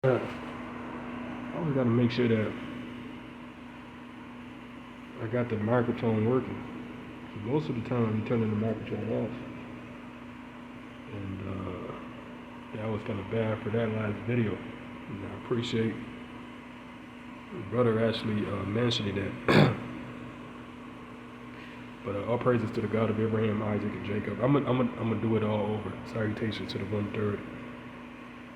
I always got to make sure that I got the microphone working. So most of the time, you turning the microphone off, and that was kind of bad for that last video. And I appreciate my brother actually mentioning that. But all praises to the God of Abraham, Isaac, and Jacob. I'm gonna do it all over. Salutations to the 1/3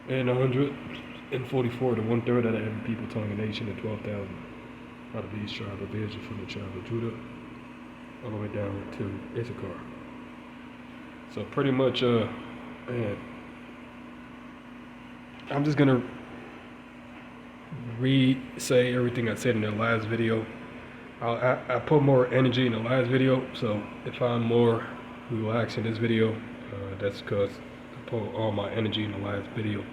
and 144, the 1/3 out of every people, tongue, and nation, and 12,000 out of each tribe of Israel, from the tribe of Judah, all the way down to Issachar. So pretty much, man, I'm just gonna re-say everything I said in the last video. I put more energy in the last video, so if I'm more relaxed in this video, that's because I put all my energy in the last video.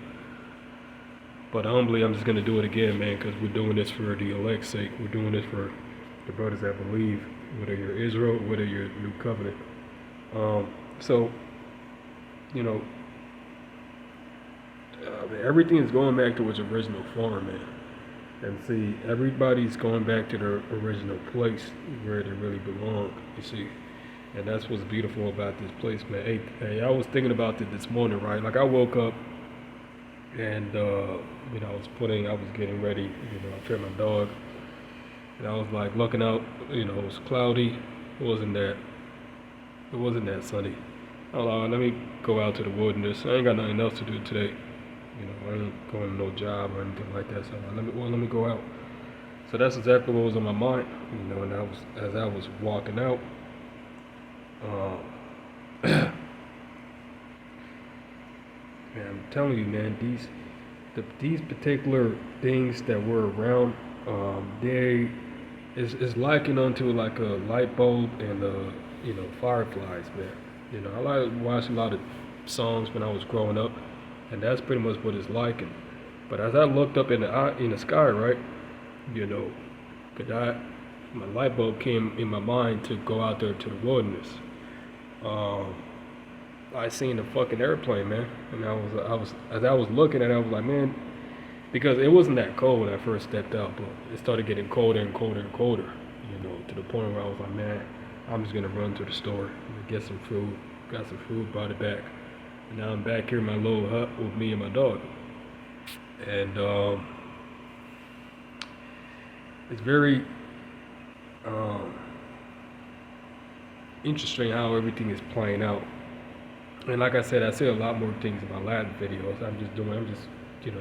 But humbly, I'm just gonna do it again, man, because we're doing this for the elect's sake. We're doing this for the brothers that believe, whether you're Israel, whether you're New Covenant. So, you know, everything is going back to its original form, man. And see, everybody's going back to their original place where they really belong, you see. And that's what's beautiful about this place, man. Hey, I was thinking about it this morning, right? Like, I woke up and, I was getting ready, I fed my dog. And I was like looking out, it was cloudy. It wasn't that sunny. I was like, let me go out to the wilderness. I ain't got nothing else to do today. I ain't going to no job or anything like that. So let me go out. So that's exactly what was on my mind. And as I was walking out, man, I'm telling you, man, these particular things that were around, it's likened onto like a light bulb and fireflies, man. I like watching a lot of songs when I was growing up, and that's pretty much what it's likened. But as I looked up in the sky, right, my light bulb came in my mind to go out there to the wilderness. I seen the fucking airplane, man, and as I was looking at it, I was like, man, because it wasn't that cold when I first stepped out, but it started getting colder and colder and colder, to the point where I was like, man, I'm just gonna run to the store and get some food. Got some food, brought it back, and now I'm back here in my little hut with me and my dog. And it's very interesting how everything is playing out. And like I said a lot more things in my last videos. I'm just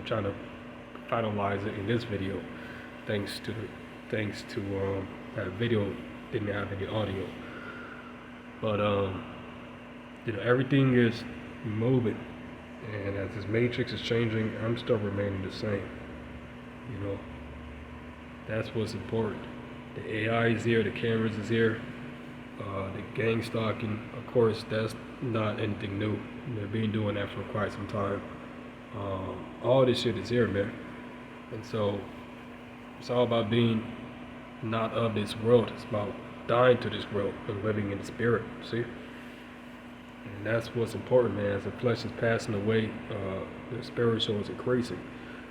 trying to finalize it in this video, thanks to that video didn't have any audio. But everything is moving, and as this matrix is changing, I'm still remaining the same. That's what's important. The AI is here, the cameras is here, the gang stalking, of course, that's not anything new. They've been doing that for quite some time. All this shit is here, man. And so it's all about being not of this world. It's about dying to this world and living in the spirit, see? And that's what's important, man. As the flesh is passing away, the spiritual is increasing.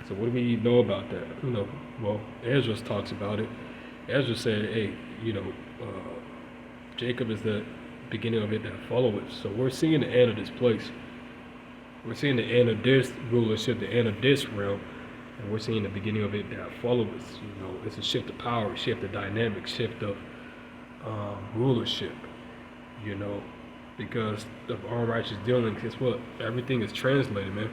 So what do we know about that? Well, Ezra talks about it. Ezra said, hey, Jacob is the beginning of it that follow it. So we're seeing the end of this place. We're seeing the end of this rulership, the end of this realm, and we're seeing the beginning of it that follow us. It's a shift of power, shift of dynamic, shift of rulership, because of unrighteous dealing. Guess what? Everything is translated, man.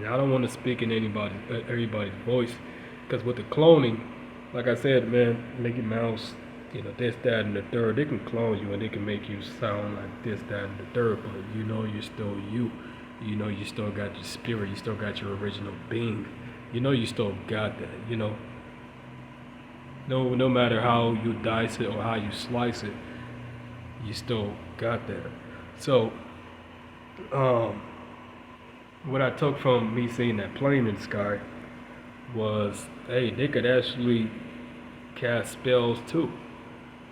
I don't want to speak in everybody's voice, because with the cloning, like I said, man, Mickey Mouse, this, that, and the third, they can clone you and they can make you sound like this, that, and the third, but you're still you. You still got your spirit, you still got your original being. You still got that, No matter how you dice it or how you slice it, you still got that. So, what I took from me seeing that plane in the sky was, hey, they could actually cast spells too.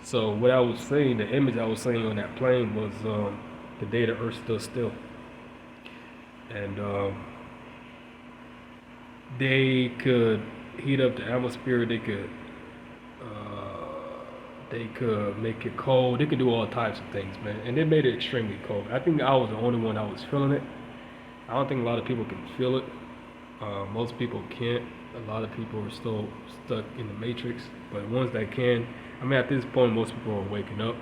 So what I was saying, the image I was saying on that plane was the day the earth stood still. And they could heat up the atmosphere. They could make it cold. They could do all types of things, man. And they made it extremely cold. I think I was the only one that was feeling it. I don't think a lot of people can feel it. Most people can't. A lot of people are still stuck in the matrix. But ones that can, I mean, at this point, most people are waking up.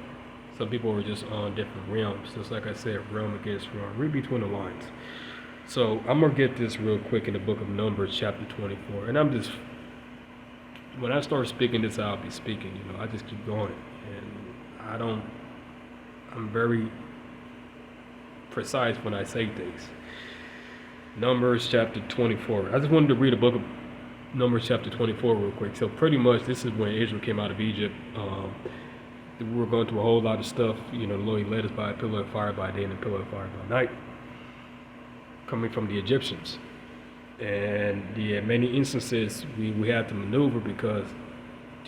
Some people are just on different realms. Just like I said, realm against realm. Read between the lines. So I'm going to get this real quick in the book of Numbers, chapter 24. And when I start speaking this, I'll be speaking. I just keep going. And I'm very precise when I say things. Numbers chapter 24. I just wanted to read a book of Numbers chapter 24 real quick. So pretty much this is when Israel came out of Egypt. We were going through a whole lot of stuff. The Lord led us by a pillar of fire by day and a pillar of fire by night, coming from the Egyptians. And in many instances we had to maneuver because,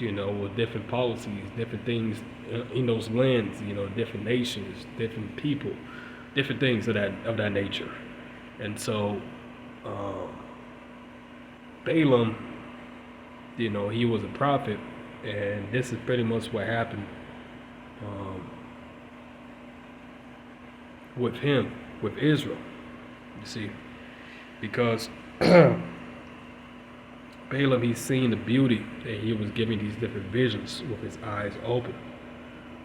with different policies, different things in those lands, different nations, different people, different things of that nature. And so Balaam, he was a prophet, and this is pretty much what happened with him, with Israel, you see, because Balaam, he's seen the beauty that he was giving these different visions with his eyes open.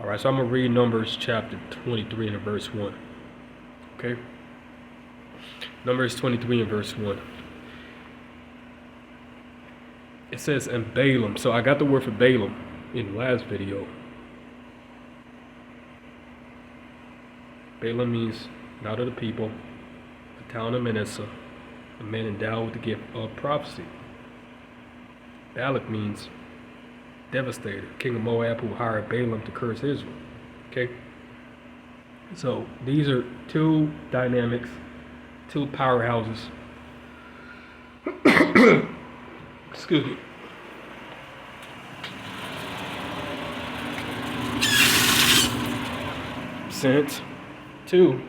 All right, so I'm going to read Numbers chapter 23 and verse 1. Okay? Numbers 23 and verse 1. It says, and Balaam. So I got the word for Balaam in the last video. Balaam means not of the people, a town of Manasseh, a man endowed with the gift of prophecy. Balak means devastator, king of Moab, who hired Balaam to curse Israel. Okay? So these are two dynamics, two powerhouses. Excuse me. Sent to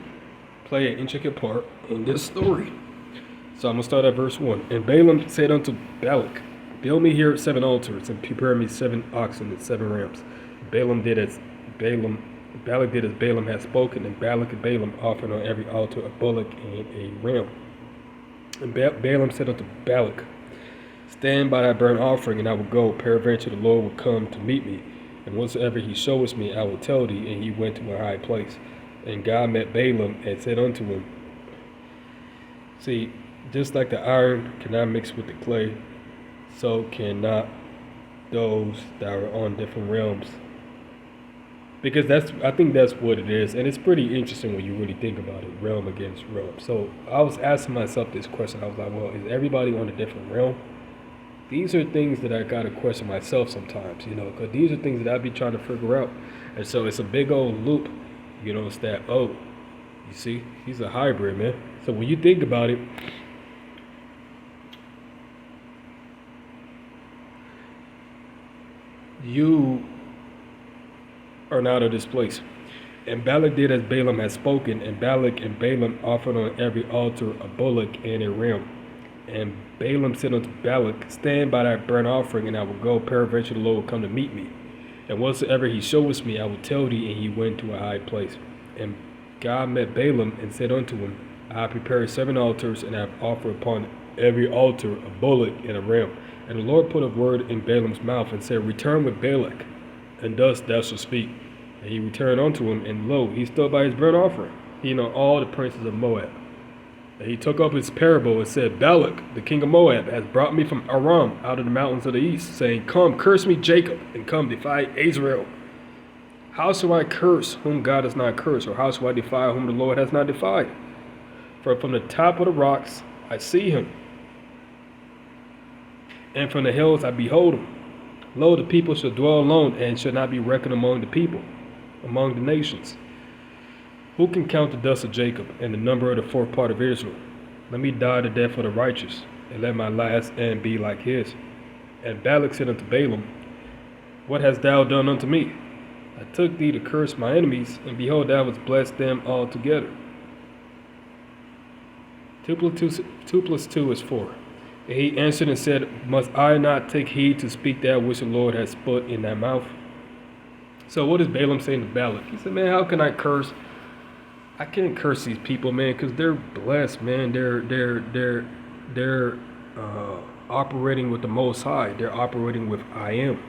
play an intricate part in this story. So I'm going to start at verse 1. And Balaam said unto Balak, build me here 7 altars, and prepare me 7 oxen and 7 rams. Balak did as Balaam had spoken, and Balak and Balaam offered on every altar a bullock and a ram. And Balaam said unto Balak, stand by thy burnt offering, and I will go. Peradventure the Lord will come to meet me, and whatsoever he showeth me, I will tell thee. And he went to a high place. And God met Balaam and said unto him, see, just like the iron cannot mix with the clay, so cannot those that are on different realms. Because I think that's what it is. And it's pretty interesting when you really think about it, realm against realm. So I was asking myself this question. I was like, well, is everybody on a different realm? These are things that I got to question myself sometimes, because these are things that I be trying to figure out. And so it's a big old loop, it's that, oh, you see, he's a hybrid, man. So when you think about it, you are not of this place. And Balak did as Balaam had spoken, and Balak and Balaam offered on every altar a bullock and a ram. And Balaam said unto Balak, stand by thy burnt offering, and I will go. Peradventure the Lord will come to meet me. And whatsoever he showeth me, I will tell thee. And he went to a high place. And God met Balaam and said unto him, I have prepared 7 altars, and I have offered upon every altar a bullock and a ram. And the Lord put a word in Balaam's mouth, and said, return with Balak, and thus thou shalt speak. And he returned unto him, and lo, he stood by his burnt offering, all the princes of Moab. And he took up his parable and said, Balak, the king of Moab, has brought me from Aram out of the mountains of the east, saying, come, curse me Jacob, and come, defy Israel. How shall I curse whom God has not cursed, or how shall I defy whom the Lord has not defied? For from the top of the rocks I see him, and from the hills I behold him. Lo, the people shall dwell alone, and shall not be reckoned among the people, among the nations. Who can count the dust of Jacob, and the number of the 4th part of Israel? Let me die the death of the righteous, and let my last end be like his. And Balak said unto Balaam, what hast thou done unto me? I took thee to curse my enemies, and behold, thou hast blessed them altogether. 2 plus 2 is 4. And he answered and said, Must I not take heed to speak that which the Lord has put in thy mouth? So what is Balaam saying to Balak? He said, man, how can I curse? I can't curse these people, man, because they're blessed, man. They're operating with the Most High. They're operating with I am.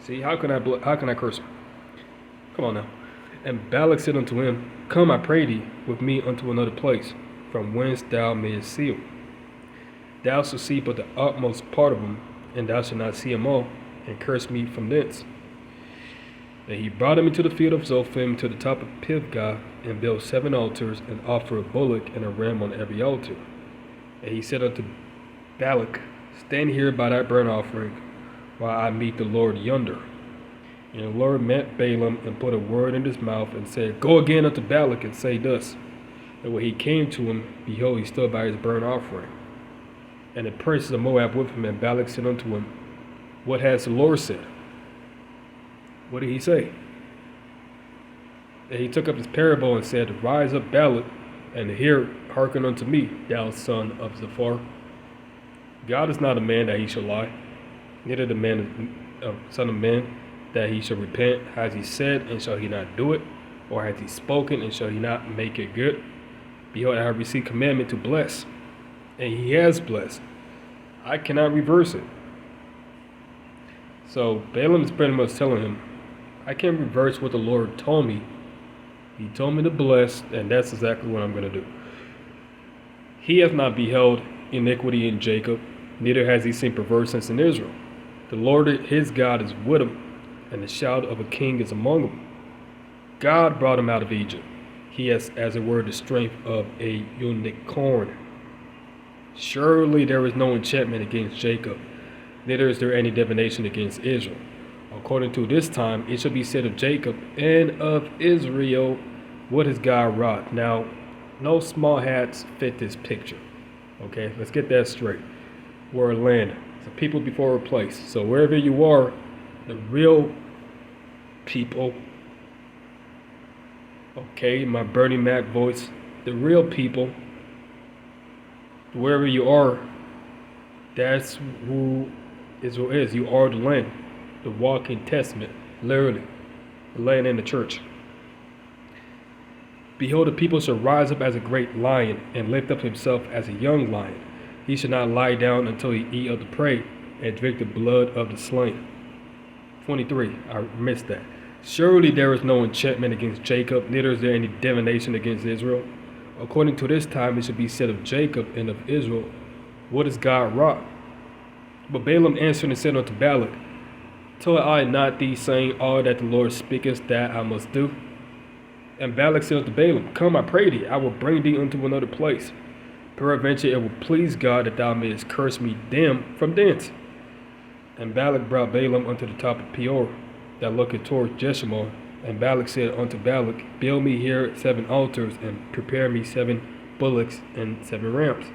See, how can I curse them? Come on now. And Balak said unto him, Come, I pray thee, with me unto another place, from whence thou mayest see them. Thou shalt see but the utmost part of them, and thou shalt not see them all, and curse me from thence. And he brought him into the field of Zophim to the top of Pisgah, and built 7 altars, and offered a bullock and a ram on every altar. And he said unto Balak, Stand here by thy burnt offering, while I meet the Lord yonder. And the Lord met Balaam, and put a word in his mouth, and said, Go again unto Balak, and say thus. And when he came to him, behold, he stood by his burnt offering. And the princes of Moab with him, and Balak said unto him, What has the Lord said? What did he say? And he took up his parable and said, Rise up, Balak, and hearken unto me, thou son of Ziphar. God is not a man that he shall lie, neither the son of man that he shall repent. Has he said, and shall he not do it? Or has he spoken, and shall he not make it good? Behold, I have received commandment to bless, and he has blessed. I cannot reverse it. So Balaam is pretty much telling him, I can't reverse what the Lord told me. He told me to bless, and that's exactly what I'm going to do. He has not beheld iniquity in Jacob, neither has he seen perverseness in Israel. The Lord his God is with him, and the shout of a king is among them. God brought him out of Egypt. He has, as it were, the strength of a unicorn. Surely there is no enchantment against Jacob, neither is there any divination against Israel. According to this time, it shall be said of Jacob and of Israel, what has God wrought? Now, no small hats fit this picture. Okay, let's get that straight. We're a land. It's a people before a place. So wherever you are, the real people, okay, my Bernie Mac voice, the real people, wherever you are, that's who Israel is. You are the land. The walking testament, literally, the land and the church. Behold, the people shall rise up as a great lion, and lift up himself as a young lion. He shall not lie down until he eat of the prey, and drink the blood of the slain. 23, I missed that. Surely there is no enchantment against Jacob, neither is there any divination against Israel. According to this time it shall be said of Jacob and of Israel, what is God wrought? But Balaam answered and said unto Balak, Told I not thee, saying, All that the Lord speaketh, that I must do? And Balak said unto Balaam, Come, I pray thee, I will bring thee unto another place. Peradventure it will please God that thou mayest curse me them from thence. And Balak brought Balaam unto the top of Peor, that looketh toward Jeshimon. And Balak said unto Balak, Build me here 7 altars, and prepare me 7 bullocks and 7 rams.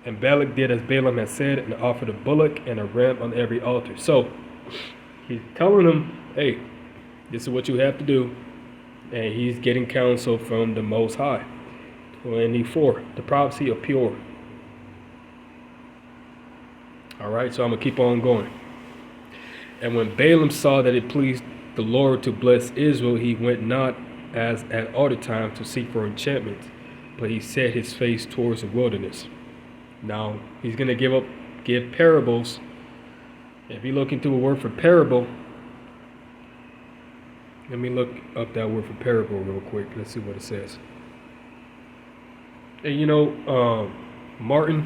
And Balak did as Balaam had said, and offered a bullock and a ram on every altar. So he's telling him, hey, this is what you have to do. And he's getting counsel from the Most High. 24, the prophecy of Peor. Alright, so I'm going to keep on going. And when Balaam saw that it pleased the Lord to bless Israel, he went not as at other times to seek for enchantments, but he set his face towards the wilderness. Now, he's going to give parables. If you look into a word for parable, let me look up that word for parable real quick. Let's see what it says. And you know, Martin,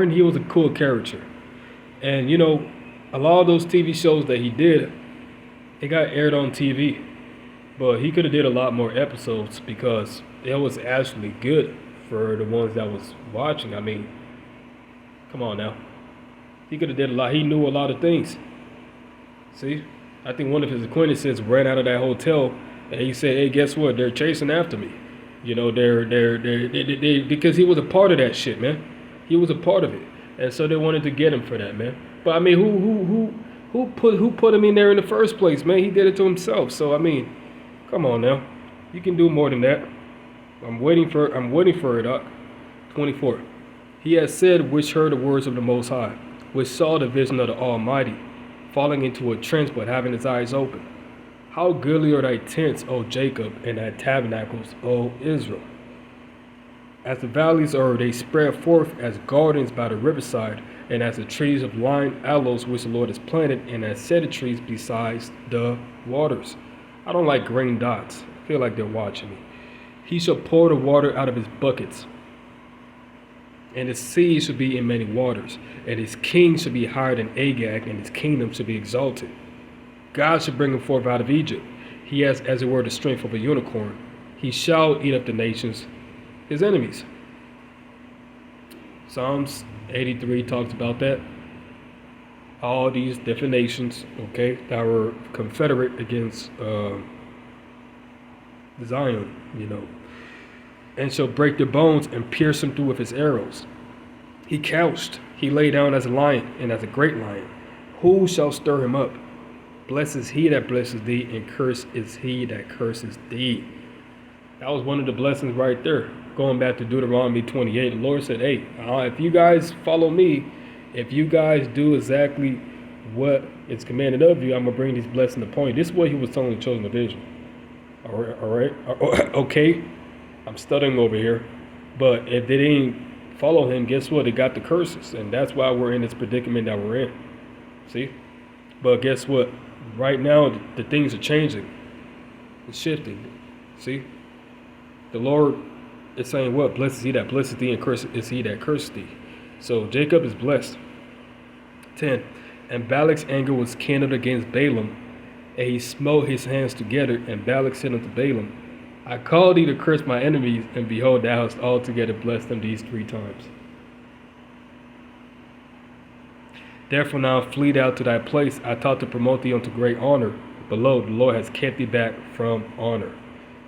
he was a cool character. And you know, a lot of those TV shows that he did, it got aired on TV. But he could have did a lot more episodes because it was actually good for the ones that was watching. I mean, come on now. He could have did a lot. He knew a lot of things. See? I think one of his acquaintances ran out of that hotel and he said, hey, guess what? They're chasing after me. You know, they're because he was a part of that shit, man. He was a part of it. And so they wanted to get him for that, man. But I mean, who put him in there in the first place, man? He did it to himself. So I mean, come on now. You can do more than that. I'm waiting for it, Doc. 24. He has said, which heard the words of the Most High, which saw the vision of the Almighty, falling into a trench but having his eyes open. How goodly are thy tents, O Jacob, and thy tabernacles, O Israel. As the valleys are, they spread forth as gardens by the riverside, and as the trees of lime aloes which the Lord has planted, and as cedar trees besides the waters. I don't like green dots. I feel like they're watching me. He shall pour the water out of his buckets, and his seed shall be in many waters, and his king shall be higher than Agag, and his kingdom shall be exalted. God shall bring him forth out of Egypt. He has, as it were, the strength of a unicorn. He shall eat up the nations, his enemies. Psalms 83 talks about that. All these different nations, okay, that were confederate against Zion, and shall break their bones and pierce them through with his arrows. He couched, he lay down as a lion and as a great lion. Who shall stir him up? Blessed is he that blesses thee, and cursed is he that curses thee. That was one of the blessings right there. Going back to Deuteronomy 28, the Lord said, hey, if you guys follow me, if you guys do exactly what is commanded of you, I'm going to bring these blessings upon you. This is what he was telling the children of Israel. All right. Okay, I'm studying over here. But if they didn't follow him, guess what? They got the curses. And that's why we're in this predicament that we're in. See? But guess what? Right now, the things are changing. It's shifting. See? The Lord is saying what? Blessed is he that blesses thee, and cursed is he that curses thee. So Jacob is blessed. 10. And Balak's anger was kindled against Balaam, and he smote his hands together, and Balak said unto Balaam, I called thee to curse my enemies, and behold, thou hast altogether blessed them these 3 times. Therefore now flee thou to thy place. I taught to promote thee unto great honor. Below, the Lord has kept thee back from honor.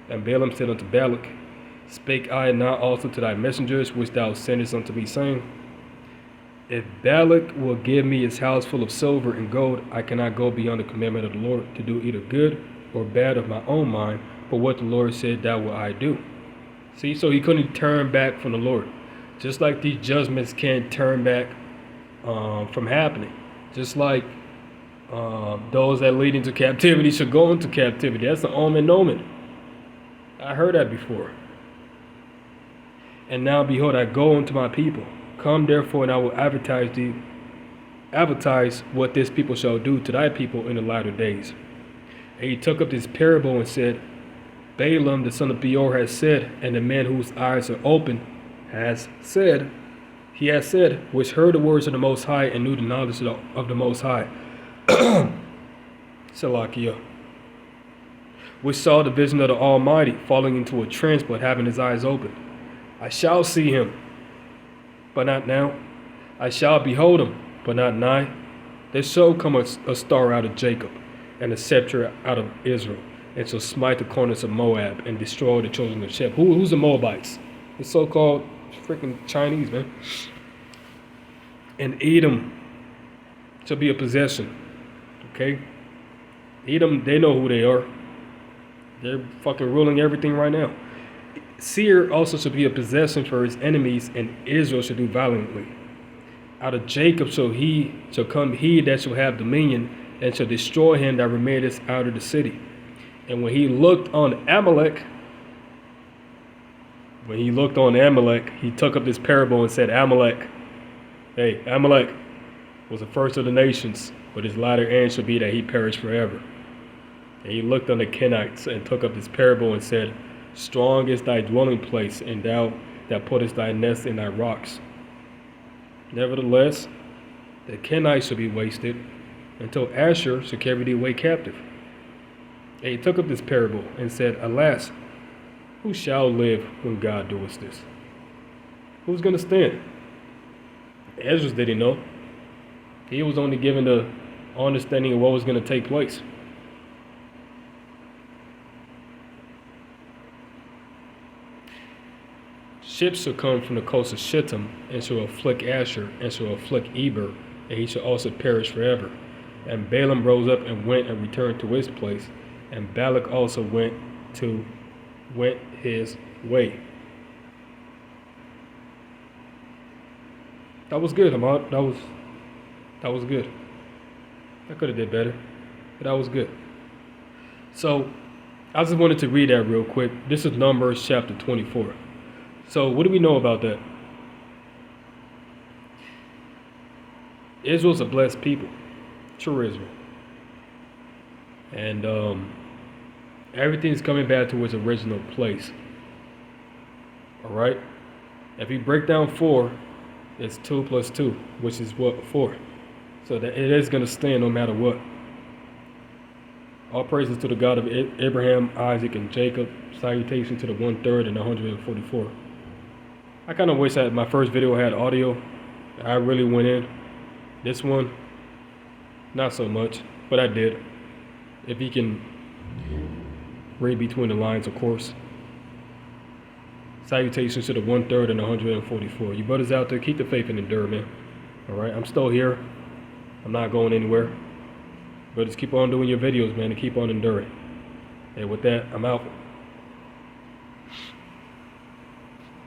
And Balaam said unto Balak, Spake I not also to thy messengers, which thou sendest unto me, saying, If Balak will give me his house full of silver and gold, I cannot go beyond the commandment of the Lord, to do either good or bad of my own mind, but what the Lord said, that will I do. See, so he couldn't turn back from the Lord. Just like these judgments can't turn back from happening. Just like those that lead into captivity should go into captivity. That's the omen. I heard that before. And now behold, I go unto my people. Come therefore, and I will advertise what this people shall do to thy people in the latter days. And he took up this parable and said, Balaam the son of Beor has said, and the man whose eyes are open he has said, which heard the words of the Most High and knew the knowledge of the Most High. Salakia. Which saw the vision of the Almighty falling into a trance, but having his eyes open. I shall see him, but not now. I shall behold him, but not nigh. There shall come a star out of Jacob, and a scepter out of Israel, and shall smite the corners of Moab, and destroy the children of Shep. Who's the Moabites? The so-called freaking Chinese, man. And Edom shall be a possession. Okay? Edom, they know who they are. They're fucking ruling everything right now. Seir also shall be a possession for his enemies, and Israel shall do valiantly. Out of Jacob shall come he that shall have dominion, and shall destroy him that remaineth out of the city. And when he looked on Amalek, he took up this parable and said, Amalek was the first of the nations, but his latter end shall be that he perish forever. And he looked on the Kenites and took up this parable and said, Strong is thy dwelling place, and thou that puttest thy nest in thy rocks. Nevertheless, the Kenites shall be wasted, until Asher shall carry thee away captive. And he took up this parable and said, Alas, who shall live when God doeth this? Who's going to stand? Ezra didn't know. He was only given the understanding of what was going to take place. Ships shall come from the coast of Shittim, and shall afflict Asher, and shall afflict Eber, and he shall also perish forever. And Balaam rose up and went and returned to his place, and Balak also went his way. That was good, Ahmad. That was good. I could have did better, but that was good. So I just wanted to read that real quick. This is Numbers chapter 24. So what do we know about that? Israel's a blessed people. True Israel. And everything's coming back to its original place. Alright? If you break down 4, it's 2 plus 2, which is what? 4. So that it is going to stand no matter what. All praises to the God of Abraham, Isaac, and Jacob. Salutation to the 1/3 and the 144. I kind of wish that my first video had audio. I really went in. This one, not so much, but I did. If you can read between the lines, of course. Salutations to the 1/3 and the 144. You brothers out there, keep the faith and endure, man. Alright, I'm still here. I'm not going anywhere. But just keep on doing your videos, man, and keep on enduring. And with that, I'm out.